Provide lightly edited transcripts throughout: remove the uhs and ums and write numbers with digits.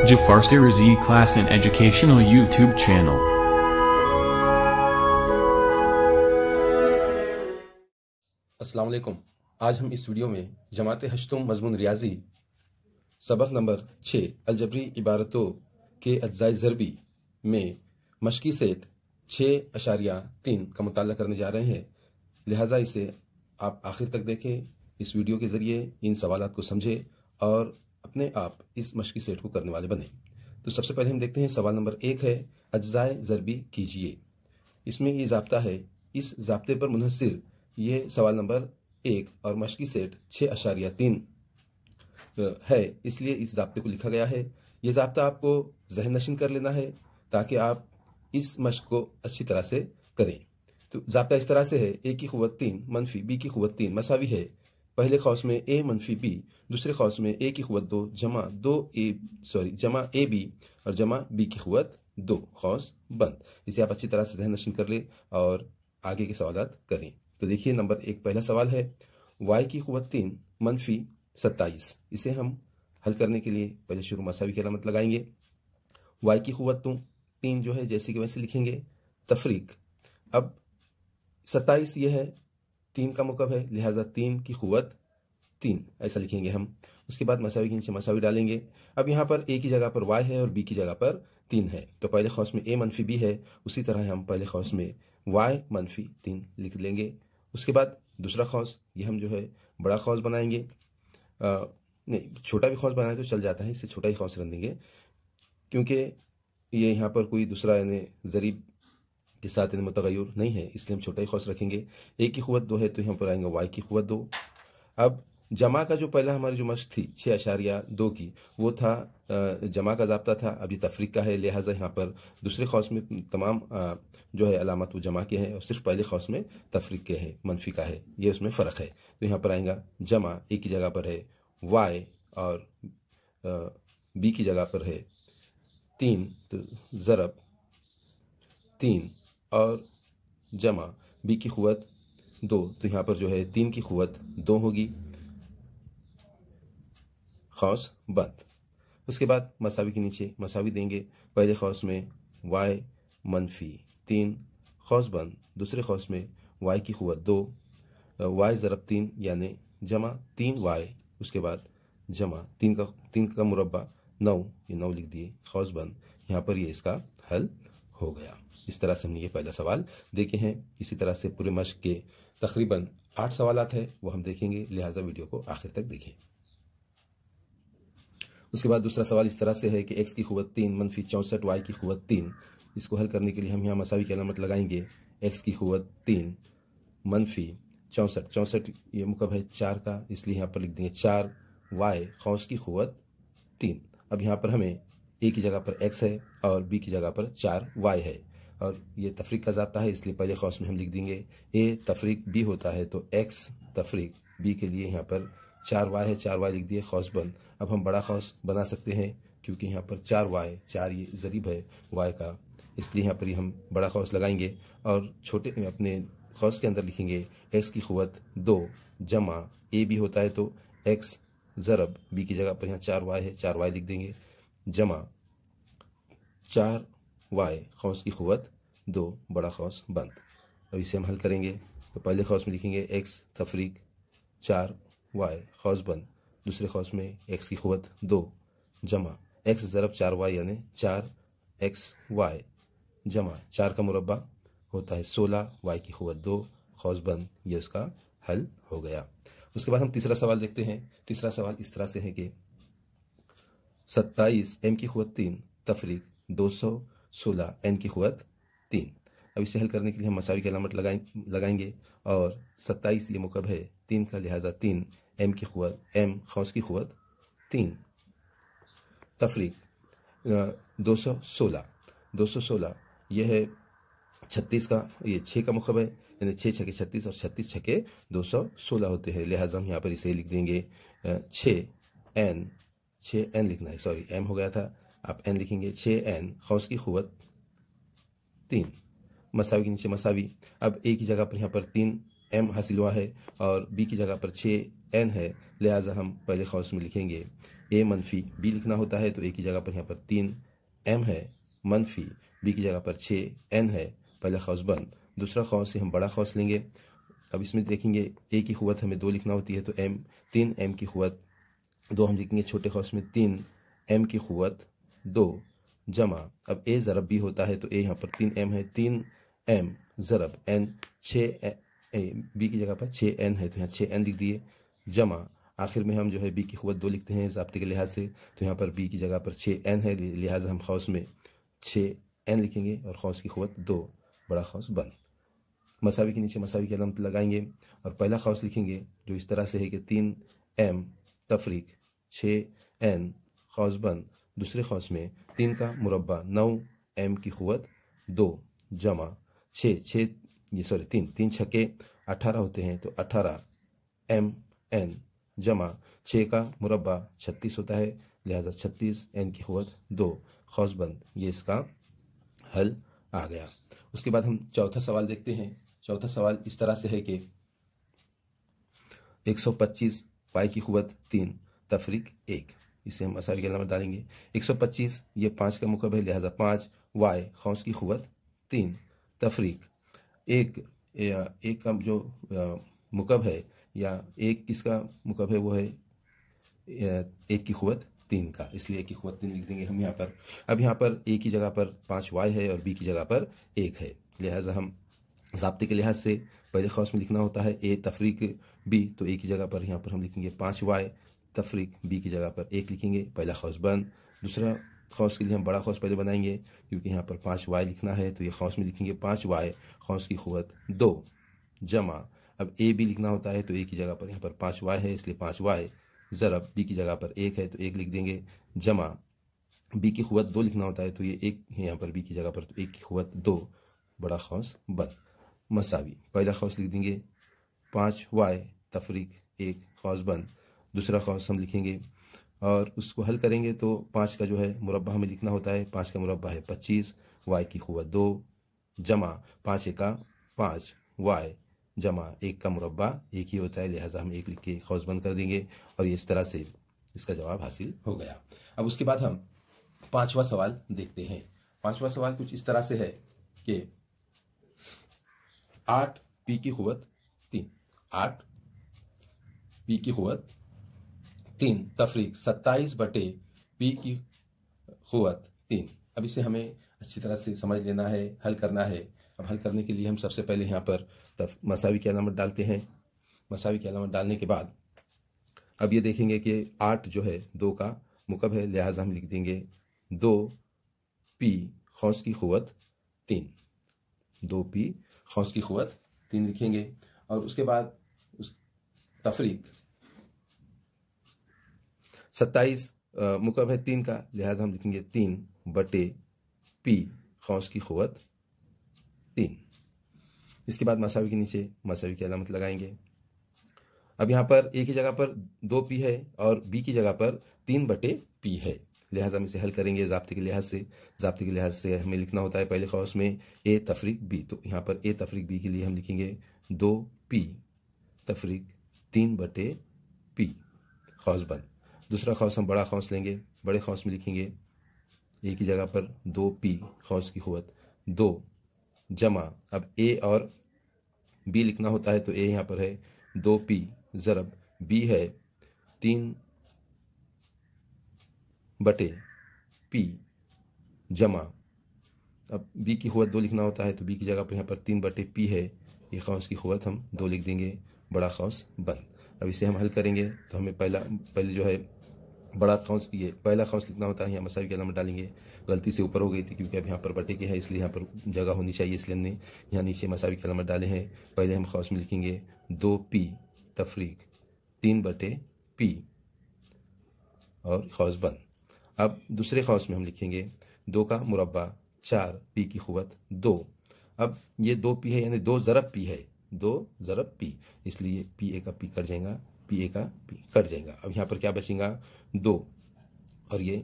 Jafar Series E Class and Educational YouTube channel. अस्सलाम वालेकुम। आज हम इस वीडियो में जमात हश्तुम मजमून रियाजी सबक नंबर 6 अलजबरी इबारतों के अज्जाए ज़रबी में मशकी सेट 6.3 का मुताला करने जा रहे हैं। लिहाजा इसे आप आखिर तक देखें। इस वीडियो के ज़रिए इन सवालात को समझें और अपने आप इस मशकी सेट को करने वाले बने। तो सबसे पहले हम देखते हैं सवाल नंबर 1 है अज्जाए ज़रबी कीजिए। इसमें ये ज़ाब्ता है, इस ज़ाब्ते पर मुनहसिर ये सवाल नंबर 1 और मशकी सेट 6.3 है, इसलिए इस ज़ाब्ते को लिखा गया है। ये ज़ाब्ता आपको ज़हन नशीन कर लेना है ताकि आप इस मश्क को अच्छी तरह से करें। तो ज़ाब्ता इस तरह से है, ए की क़ुव्वत 3 मनफी बी की क़ुव्वत 3 मसावी है पहले खौस में ए मनफी बी, दूसरे खौस में ए की क़ुव्वत 2 जमा ए बी और जमा बी की क़ुव्वत 2 खौस बंद। इसे आप अच्छी तरह से ज़हन नशीन कर ले और आगे के सवालात करें। तो देखिए नंबर 1 पहला सवाल है वाई की क़ुव्वत 3 मनफी 27। इसे हम हल करने के लिए पहले शुरू मसावी की अलामत लगाएंगे। वाई की क़ुव्वत 3 जो है जैसे कि वैसे लिखेंगे। तफरीक, अब 27 ये है 3 का मुकब है, लिहाजा 3 की क़ुव्वत 3 ऐसा लिखेंगे हम। उसके बाद मसावी के नीचे मसावी डालेंगे। अब यहाँ पर ए की जगह पर वाई है और बी की जगह पर 3 है, तो पहले खौस में ए मनफी बी है, उसी तरह हम पहले खौस में वाई मनफी 3 लिख लेंगे। उसके बाद दूसरा खौस ये हम जो है बड़ा खौस बनाएंगे, नहीं छोटा भी खौस बनाए तो चल जाता है, इससे छोटा ही खौस रख देंगे क्योंकि ये यहाँ पर कोई दूसरा यानी ज़रीब के साथ मुतगय्यर नहीं है, इसलिए हम छोटा ही खौस रखेंगे। ए की क़ुव्वत 2 है तो यहाँ पर आएंगे वाई की क़ुव्वत 2। अब जमा का जो पहला हमारी जो मश्क थी 6.2 की, वो था जमा का ज़ाब्ता था, अभी तफरीक का है, लिहाजा यहाँ पर दूसरे खौस में तमाम जो है अलामत वो जमा के हैं और सिर्फ पहले खौस में तफरीक के हैं, मनफी का है, ये उसमें फ़र्क है। तो यहाँ पर आएगा जमा ए की जगह पर है वाई और बी की जगह पर है 3, तो ज़रब 3 और जमा बी की क़ुव्वत 2, तो यहाँ पर जो है 3 की क़ुव्वत 2 होगी, खौस बंद। उसके बाद मसावी के नीचे मसावी देंगे। पहले खौस में वाई मनफी 3 खौस बंद, दूसरे खौस में वाई की क़ुव्वत 2 वाई ज़रब 3 यानी जमा 3 वाई, उसके बाद जमा 3 का मुरब्बा 9, ये 9 लिख दिए, खौस बंद। यहाँ पर ये इसका हल हो गया। इस तरह से हमने ये पहला सवाल देखे हैं। इसी तरह से पूरे मश्क के तकरीबन 8 सवालात हैं, वो हम देखेंगे, लिहाजा वीडियो को आखिर तक देखें। उसके बाद दूसरा सवाल इस तरह से है कि x की क़ुव्वत 3 मनफी 64 y की क़ुव्वत 3। इसको हल करने के लिए हम यहाँ मसावी की अलामत लगाएंगे। x की क़ुव्वत 3 मनफी 64 ये मुकब है 4 का, इसलिए यहाँ पर लिख देंगे 4 y खौस की क़ुव्वत 3। अब यहाँ पर हमें a की जगह पर x है और b की जगह पर 4 y है और ये तफरीक का ज़ाब्ता है, इसलिए पहले खौस में हम लिख देंगे a तफरीक b होता है, तो x तफरीक b के लिए यहाँ पर 4 y है, 4 y लिख दिए, खौस बंद। अब हम बड़ा खौस बना सकते हैं क्योंकि यहाँ पर 4 y, 4 ये ज़रीब है y का, इसलिए यहाँ पर ही हम बड़ा खौस लगाएंगे और छोटे अपने खौस के अंदर लिखेंगे x की क़ुव्वत 2 जमा a b होता है, तो x ज़रब b की जगह पर यहाँ 4 y है, 4 y लिख देंगे, जमा 4 y खौस की क़ुव्वत 2 बड़ा खौस बंद। अब इसे हम हल करेंगे तो पहले खौस में लिखेंगे x तफरीक 4 y खौस बंद, दूसरे खौस में x की क़ुव्वत 2 जमा x ज़रब 4 y यानी 4 x y जमा 4 का मुरब्बा होता है 16 y की क़ुव्वत 2 खौस बंद। ये उसका हल हो गया। उसके बाद हम तीसरा सवाल देखते हैं। तीसरा सवाल इस तरह से है कि 27 m की क़ुव्वत 3 तफरीक 216 n की क़ुव्वत 3। अब इसे हल करने के लिए हम मसावी की अलामत लगाएंगे और 27 ये मुकब है 3 का, लिहाजा 3 m की क़ुव्वत m खौस की क़ुव्वत 3 तफरीक 216 यह है 36 का, ये 6 का मुकब है, यानी 6 छके 36 और 36 छके 216 होते हैं, लिहाजा हम यहाँ पर इसे लिख देंगे 6n लिखना है, सॉरी m हो गया था, आप n लिखेंगे 6n खौस की क़ुव्वत 3 मसावी के नीचे मसावी। अब a की जगह पर यहाँ पर 3 m हासिल हुआ है और b की जगह पर 6 n है, लिहाजा हम पहले खौस में लिखेंगे a मनफी b लिखना होता है, तो a की जगह पर यहाँ पर 3m है, मनफी b की जगह पर 6n है, पहला खौस बंद। दूसरा खौस से हम बड़ा खौस लेंगे। अब इसमें देखेंगे a की क़ुव्वत हमें 2 लिखना होती है, तो m 3m की क़ुव्वत 2 हम लिखेंगे छोटे खौस में 3m की क़ुव्वत 2 जमा, अब a ज़रब b होता है, तो a यहाँ पर 3m है, 3m ज़रब n 6 b की जगह पर 6n है, तो यहाँ 6n लिख दिए, जमा आखिर में हम जो है b की क़ुव्वत 2 लिखते हैं ज़ाब्ते के लिहाज से, तो यहाँ पर b की जगह पर 6n है, लिहाजा हम खौस में 6n लिखेंगे और खौस की क़ुव्वत 2, बड़ा खौस बंद। मसावी के नीचे मसावी की अलामत लगाएंगे और पहला खौस लिखेंगे जो इस तरह से है कि 3m तफरीक 6n खौस बंद। दूसरे खौस में 3 का मुरब्बा 9m की क़ुव्वत 2 जमा 3 छक्के 18 होते हैं, तो 18mn जमा 6 का मुरब्बा 36 होता है, लिहाजा 36n की क़ुव्वत 2 खौस बंद। ये इसका हल आ गया। उसके बाद हम चौथा सवाल देखते हैं। चौथा सवाल इस तरह से है कि 125 y की क़ुव्वत 3 तफरीक 1, इसे हम मसावी की अलामत डालेंगे। 125 ये 5 का मुकब है, लिहाजा 5 y खौस की क़ुव्वत 3 तफरीक 1 का जो मुकब है या 1 किसका मुकब है, वो है 1 की क़ुव्वत 3 का, इसलिए 1 की क़ुव्वत 3 लिख देंगे हम यहाँ पर। अब यहाँ पर a की जगह पर 5y है और b की जगह पर 1 है, लिहाजा हम ज़ाब्ते के लिहाज से पहले खौस में लिखना होता है a तफरीक b, तो a की जगह पर यहाँ पर हम लिखेंगे 5y तफरीक b की जगह पर 1 लिखेंगे, पहला खौस बंद। दूसरा खौस के लिए हम बड़ा खौस पहले बनाएंगे, क्योंकि यहाँ पर 5y लिखना है, तो ये खौस में लिखेंगे 5y खौस की क़ुव्वत 2 जमा, अब a b लिखना होता है, तो a की जगह पर यहाँ पर 5y है, इसलिए 5y ज़रब b की जगह पर 1 है, तो 1 लिख देंगे, जमा b की क़ुव्वत 2 लिखना होता है, तो ये 1 है यहाँ पर b की जगह पर, तो 1 की क़ुव्वत 2, बड़ा खौस बंद। मसावी पहला खौस लिख देंगे 5y तफरीक 1 खौस बंद। दूसरा खौस हम लिखेंगे और उसको हल करेंगे, तो 5 का जो है मुरब्बा हमें लिखना होता है, 5 का मुरब्बा है 25, y की क़ुव्वत 2 जमा 5 एका 5 y जमा 1 का मुरब्बा 1 ही होता है, लिहाजा हम 1 लिख के खौस बंद कर देंगे और ये इस तरह से इसका जवाब हासिल हो गया। अब उसके बाद हम 5वां सवाल देखते हैं। 5वां सवाल कुछ इस तरह से है कि 8 p की क़ुव्वत 3, 8 p की क़ुव्वत 3 तफरीक 27 बटे p की क़ुव्वत 3। अब इसे हमें अच्छी तरह से समझ लेना है, हल करना है। अब हल करने के लिए हम सबसे पहले यहाँ पर मसावी की अलामत डालते हैं। मसावी की अलामत डालने के बाद अब ये देखेंगे कि 8 जो है 2 का मुकब है, लिहाजा हम लिख देंगे 2p खौस की क़ुव्वत 3, 2p खौस की क़ुव्वत 3 लिखेंगे और उसके बाद उस तफरीक 27 मुकब है 3 का, लिहाजा हम लिखेंगे 3 बटे p खौस की क़ुव्वत 3। इसके बाद मसावी के नीचे मसावी की अलामत लगाएंगे। अब यहाँ पर a की जगह पर 2p है और b की जगह पर 3 बटे p है, लिहाजा हम इसे हल करेंगे ज़ाब्ते के लिहाज से। ज़ाब्ते के लिहाज से हमें लिखना होता है पहले खौस में a तफरीक b, तो यहाँ पर a तफरीक b के लिए हम लिखेंगे 2p तफरीक 3 बटे p खौस बंद। दूसरा खौस हम बड़ा खौस लेंगे, बड़े खौस में लिखेंगे a की जगह पर 2p खौस की क़ुव्वत 2 जमा, अब a और b लिखना होता है, तो a यहाँ पर है 2p ज़रब b है 3 बटे p जमा, अब b की क़ुव्वत 2 लिखना होता है, तो b की जगह पर यहाँ पर 3 बटे p है, ये खौस की क़ुव्वत हम 2 लिख देंगे, बड़ा खौस बंद। अब इसे हम हल करेंगे, तो हमें पहले जो है बड़ा खौस, ये पहला खौस लिखना होता है, यहाँ मसावी की अलामत डालेंगे। गलती से ऊपर हो गई थी क्योंकि अब यहाँ पर बटे के है, इसलिए यहाँ पर जगह होनी चाहिए, इसलिए हमने यहाँ नीचे मसावी की अलामत डाले हैं। पहले हम खौस में लिखेंगे 2p तफरीक 3 बटे p और खौस बंद। अब दूसरे खौस में हम लिखेंगे 2 का मुरब्बा 4 p की क़ुव्वत 2। अब ये 2p है यानी 2 ज़रब p है, 2 ज़रब p, इसलिए p a का p कट जाएगा, p a का p कट जाएगा। अब यहाँ पर क्या बचेगा 2 और ये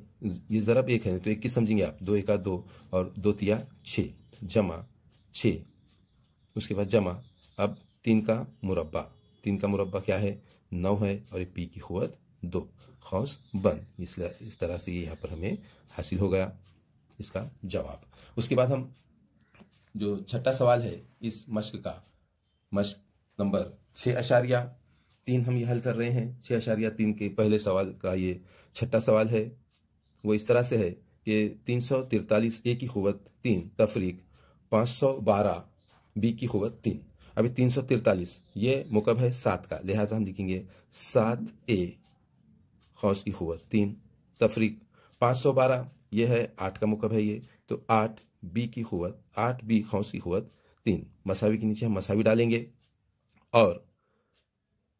ज़रब 1 है, तो 1 की समझेंगे आप, 2 1 2 और 2 तिया 6 जमा 6, उसके बाद जमा, अब 3 का मुरब्बा 3 का मुरब्बा क्या है 9 है और पी की क़ुव्वत 2 खौस बंद। इसलिए इस तरह से यहाँ पर हमें हासिल हो गया इसका जवाब। उसके बाद हम जो छठा सवाल है इस मश्क का, मश्क नंबर 6.3 हम ये हल कर रहे हैं। 6.3 के पहले सवाल का ये छठा सवाल है। वो इस तरह से है कि 343 ए की क़ुव्वत 3 तफरीक 512 बी की क़ुव्वत 3। अभी 343 ये मुकब है 7 का, लिहाजा हम लिखेंगे 7 ए खौस की क़ुव्वत 3 तफरीक 512 ये है 8 का मुकब है ये, तो 8 बी की क़ुव्वत 8 बी खौस की क़ुव्वत 3। मसावी के नीचे हम मसावी डालेंगे और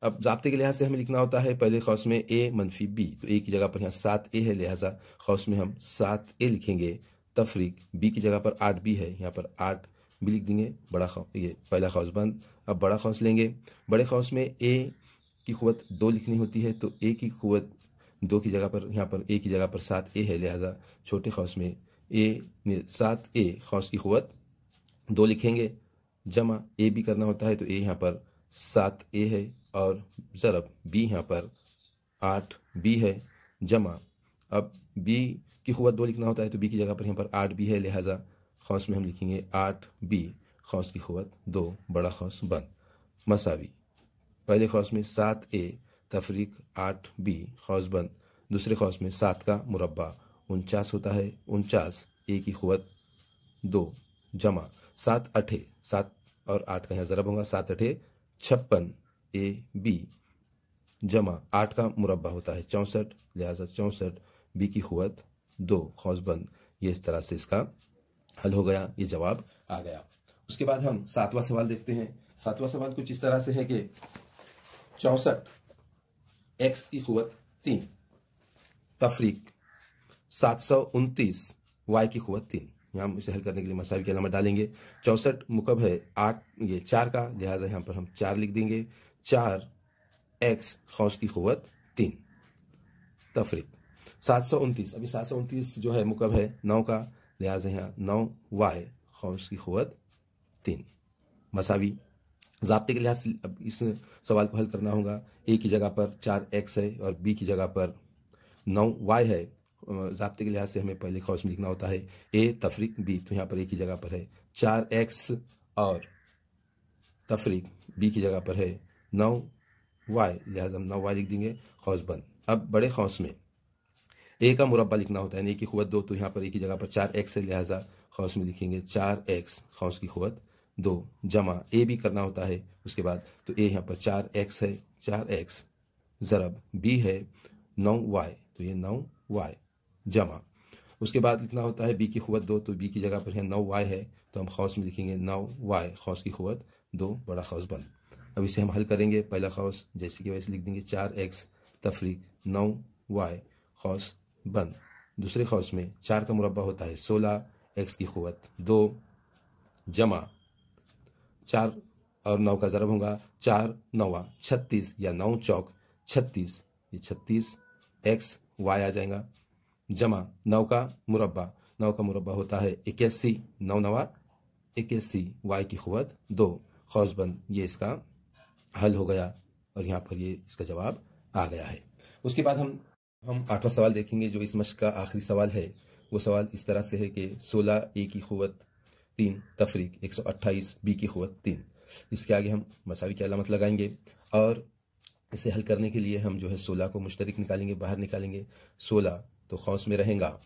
अब ज़ाब्ते के लिहाज से हमें लिखना होता है पहले खौस में ए मनफी बी, तो ए की जगह पर यहाँ 7 ए है, लिहाजा खौस में हम 7 ए लिखेंगे तफरीक बी की जगह पर 8 बी है, यहाँ पर 8 बी लिख देंगे। बड़ा खौस ये पहला खौस बंद। अब बड़ा खौस लेंगे, बड़े खौस में ए की क़ुव्वत 2 लिखनी होती है, तो ए की क़ुव्वत 2 की जगह पर यहाँ पर ए की जगह पर 7 ए है, लिहाजा छोटे खौस में 7 ए खौस की क़ुव्वत 2 लिखेंगे। जमा ए बी करना होता है, तो ए यहाँ पर 7 ए है और ज़रब बी यहाँ पर 8 बी है, जमा अब बी की क़ुव्वत 2 लिखना होता है, तो बी की जगह पर यहाँ पर 8 बी है, लिहाजा खौस में हम लिखेंगे 8 बी खौस की क़ुव्वत 2 बड़ा खौस बंद। मसावी पहले खौस में 7 ए तफरीक 8 बी खौस बंद, दूसरे खौस में 7 का मुरब्बा 49 होता है, 49 ए की क़ुव्वत 2 जमा 7 अठे 7 और 8 का यहाँ ज़रब होगा, 7 अठे 56 ए बी जमा 8 का मुरब्बा होता है 64, लिहाजा 64 बी की क़ुव्वत 2 खौस बंद। ये इस तरह से इसका हल हो गया, ये जवाब आ गया। उसके बाद हम 7वां सवाल देखते हैं। 7वां सवाल कुछ इस तरह से है कि 64 एक्स की क़ुव्वत 3 तफरीक 729 वाई की क़ुव्वत 3। यहाँ हम इसे हल करने के लिए मसावी की अलामत डालेंगे। 64 मुकब है 8 ये 4 का, लिहाजा यहाँ पर हम 4 लिख देंगे। 4 एक्स खौस की क़ुव्वत 3 तफरीक 729, अभी 729 जो है मुकब है 9 का, लिहाजा यहाँ 9 वाई खौस की क़ुव्वत 3 मसावी। ज़ाब्ते के लिहाज से अब इस सवाल को हल करना होगा। ए की जगह पर 4 एक्स है और बी की जगह पर 9 वाई है। ज़ाब्ते के लिहाज से हमें पहले खौस में लिखना होता है ए तफरीक बी, तो यहाँ पर ए की जगह पर है 4 एक्स और तफरीक बी की जगह पर है 9 वाई, लिहाजा हम 9 वाई लिख देंगे खौस बंद। अब बड़े खौस में ए का मुरब्बा लिखना होता है, ए की क़ुव्वत 2, तो यहाँ पर ए की जगह पर 4 एक्स है, लिहाजा खौस में लिखेंगे 4 एक्स खौस की क़ुव्वत 2 जमा ए भी करना होता है उसके बाद, तो ए यहाँ पर 4 एक्स है, 4 एक्स ज़रब बी है 9 वाई, तो ये 9 वाई जमा उसके बाद लिखना होता है बी की क़ुव्वत 2, तो बी की जगह पर है 9 वाई है, तो हम खौस में लिखेंगे 9 वाई खौस की क़ुव्वत 2 बड़ा खौस बंद। अब इसे हम हल करेंगे। पहला खौस जैसे कि वैसे लिख देंगे 4 एक्स तफरीक 9 वाई खौस बंद। दूसरे खौस में 4 का मुरब्बा होता है 16 एक्स की क़ुव्वत 2 जमा 4 और 9 का ज़रब होगा 4 9 36 या 9 चौक 36, ये 36 एक्स वाई आ जाएगा, जमा 9 का मुरब्बा होता है 81 9 9 81 वाई की क़ुव्वत 2 खौस बंद। ये इसका हल हो गया और यहाँ पर ये इसका जवाब आ गया है। उसके बाद हम 8वां सवाल देखेंगे जो इस मश्क का आखिरी सवाल है। वो सवाल इस तरह से है कि 16 ए की क़ुव्वत 3 तफरीक 128 बी की क़ुव्वत 3। इसके आगे हम मसावी की अलामत लगाएंगे और इसे हल करने के लिए हम जो है 16 को मुश्तरिक निकालेंगे, बाहर निकालेंगे। 16 तो खौस में रहेगा,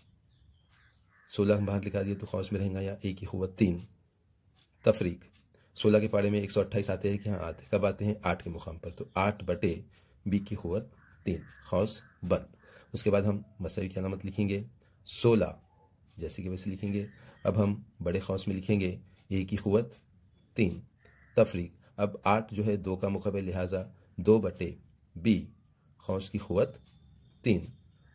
16 हम बाहर निकाल दिए तो खौस में रहेगा या ए की क़ुव्वत 3 तफरीक 16 के पाड़े में 128 आते हैं कि हाँ आते कब आते हैं 8 के मुकाम पर, तो 8 बटे बी की क़ुव्वत 3 खौस बंद। उसके बाद हम मसावी की अलामत लिखेंगे 16 जैसे कि वैसे लिखेंगे। अब हम बड़े खौस में लिखेंगे ए की क़ुव्वत 3 तफरीक, अब 8 जो है 2 का मुक़ाबिल, लिहाजा 2 बटे बी खौस की क़ुव्वत 3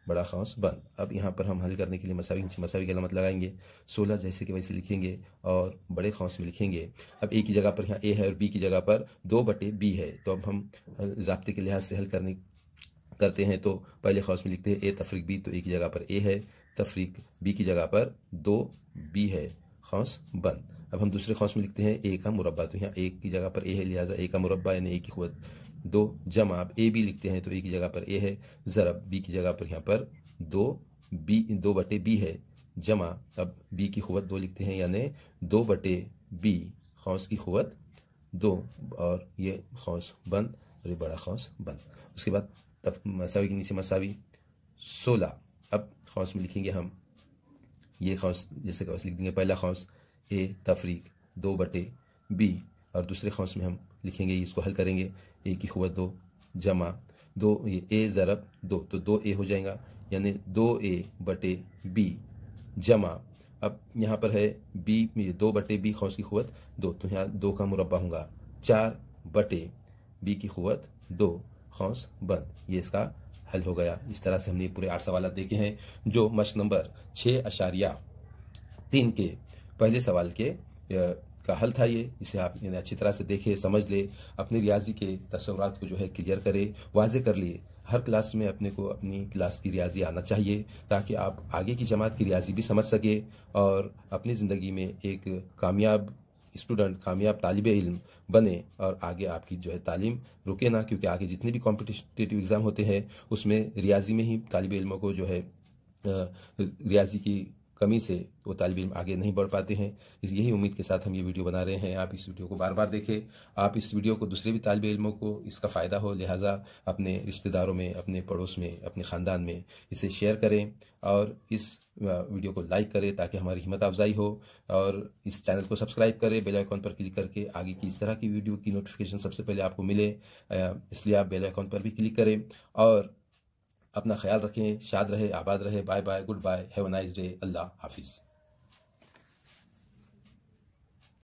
बड़ा खौस बंद। अब यहाँ पर हम हल करने के लिए मसावी की अलामत लगाएंगे। 16 जैसे कि वैसे लिखेंगे और बड़े खौस में लिखेंगे। अब ए की जगह पर यहाँ ए है और बी की जगह पर 2 बटे बी है, तो अब हम ज़ाब्ते के लिहाज से हल करते हैं। तो पहले खौस में लिखते हैं ए तफरीक बी, तो ए की जगह पर ए है, तफरीक बी की जगह पर 2 बी है, खौस बंद। अब हम दूसरे खौस में लिखते हैं ए का मुरब्बा, तो यहाँ ए की जगह पर ए है, लिहाजा ए का मुरब्बा यानी ए की क़ुव्वत 2 जमा, अब ए बी लिखते हैं तो ए की जगह पर ए है, ज़रब बी की जगह पर यहाँ पर 2 बटे बी है, जमा, अब बी की क़ुव्वत 2 लिखते हैं, यानी 2 बटे बी खौस की क़ुव्वत 2, और ये खौस बंद और ये बड़ा खौस बंद। उसके बाद तब मसावी के नीचे मसावी 16, अब खौस में लिखेंगे हम ये खौस, जैसे खौस लिख देंगे, पहला खौस ए तफरीक 2 बटे बी, और दूसरे खौस में हम लिखेंगे, इसको हल करेंगे, ए की क़ुव्वत 2 जमा 2, ये ए ज़रब 2 तो 2a हो जाएगा, यानी 2a बटे बी, जमा, अब यहाँ पर है बी में 2 बटे बी खौस की क़ुव्वत 2, तो यहाँ 2 का मुरब्बा होगा 4 बटे बी की क़ुव्वत 2 खौस बंद। ये इसका हल हो गया। इस तरह से हमने पूरे 8 सवाल देखे हैं, जो मश्क नंबर 6.3 के पहले सवाल के का हल था। ये इसे आप अच्छी तरह से देखे, समझ ले, अपनी रियाजी के तस्वुरात को जो है क्लियर करे, वाज़े कर लिए। हर क्लास में अपने को अपनी क्लास की रियाजी आना चाहिए, ताकि आप आगे की जमात की रियाजी भी समझ सके और अपनी ज़िंदगी में एक कामयाब स्टूडेंट, कामयाब तालिब इल्म बने, और आगे आपकी जो है तालीम रुके ना, क्योंकि आगे जितने भी कॉम्पिटिटिव एग्ज़ाम होते हैं उसमें रियाजी में ही तालिब इल्मों को जो है रियाजी की कमी से वो तालिब इल्म आगे नहीं बढ़ पाते हैं। यही उम्मीद के साथ हम ये वीडियो बना रहे हैं। आप इस वीडियो को बार बार देखें, आप इस वीडियो को दूसरे भी तालिब इल्मों को इसका फ़ायदा हो, लिहाजा अपने रिश्तेदारों में, अपने पड़ोस में, अपने ख़ानदान में इसे शेयर करें और इस वीडियो को लाइक करें ताकि हमारी हिम्मत अफजाई हो, और इस चैनल को सब्सक्राइब करें बेल आइकॉन पर क्लिक करके, आगे की इस तरह की वीडियो की नोटिफिकेशन सबसे पहले आपको मिले, इसलिए आप बेल आइकॉन पर भी क्लिक करें। और अपना ख्याल रखें, शाद रहे, आबाद रहे। Bye bye, goodbye, have a nice day, अल्लाह हाफिज़।